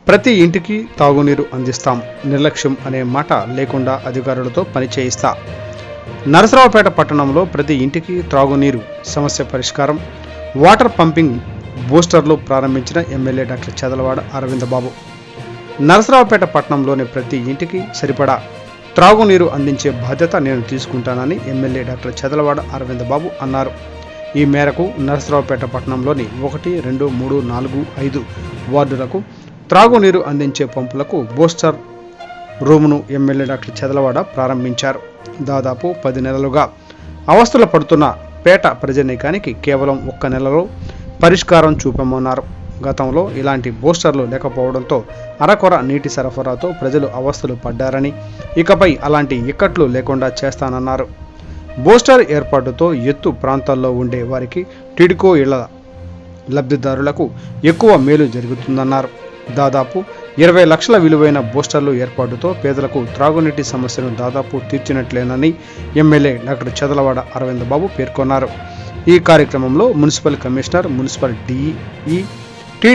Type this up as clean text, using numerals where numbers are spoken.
ప్రతి ఇంటికి తాగునీరు అందిస్తాం, నిర్లక్ష్యం అనే మాట లేకుండా అధికారులతో పని చేయిస్తా. నరసరావుపేట పట్టణంలో ప్రతి ఇంటికి త్రాగునీరు సమస్య పరిష్కారం, వాటర్ పంపింగ్ బూస్టర్లు ప్రారంభించిన ఎమ్మెల్యే డాక్టర్ చదలవాడ అరవింద్ బాబు. నరసరావుపేట పట్టణంలోని ప్రతి ఇంటికి సరిపడా త్రాగునీరు అందించే బాధ్యత నేను తీసుకుంటానని ఎమ్మెల్యే డాక్టర్ చదలవాడ అరవింద్ బాబు అన్నారు. ఈ మేరకు నరసరావుపేట పట్టణంలోని 1, 2, 3, 4, 5 వార్డులకు త్రాగునీరు అందించే పంపులకు బూస్టర్ రూమును ఎమ్మెల్యే డాక్టర్ చదలవాడ ప్రారంభించారు. దాదాపు 10 నెలలుగా అవస్థలు పడుతున్న పేట ప్రజానీకానికి కేవలం 1 నెలలో పరిష్కారం చూపామన్నారు. గతంలో ఇలాంటి బూస్టర్లు లేకపోవడంతో అరకొర నీటి సరఫరాతో ప్రజలు అవస్థలు పడ్డారని, ఇకపై అలాంటి ఇక్కట్లు లేకుండా చేస్తానన్నారు. బూస్టర్ ఏర్పాటుతో ఎత్తు ప్రాంతాల్లో ఉండే వారికి, టిడ్కో ఇళ్ల లబ్ధిదారులకు ఎక్కువ మేలు జరుగుతుందన్నారు. దాదాపు 20 లక్షల విలువైన బూస్టర్లు ఏర్పాటుతో పేదలకు త్రాగునీటి సమస్యను దాదాపు తీర్చినట్లేనని ఎమ్మెల్యే డాక్టర్ చదలవాడ అరవింద్ బాబు పేర్కొన్నారు. ఈ కార్యక్రమంలో మున్సిపల్ కమిషనర్, మున్సిపల్ డిఈ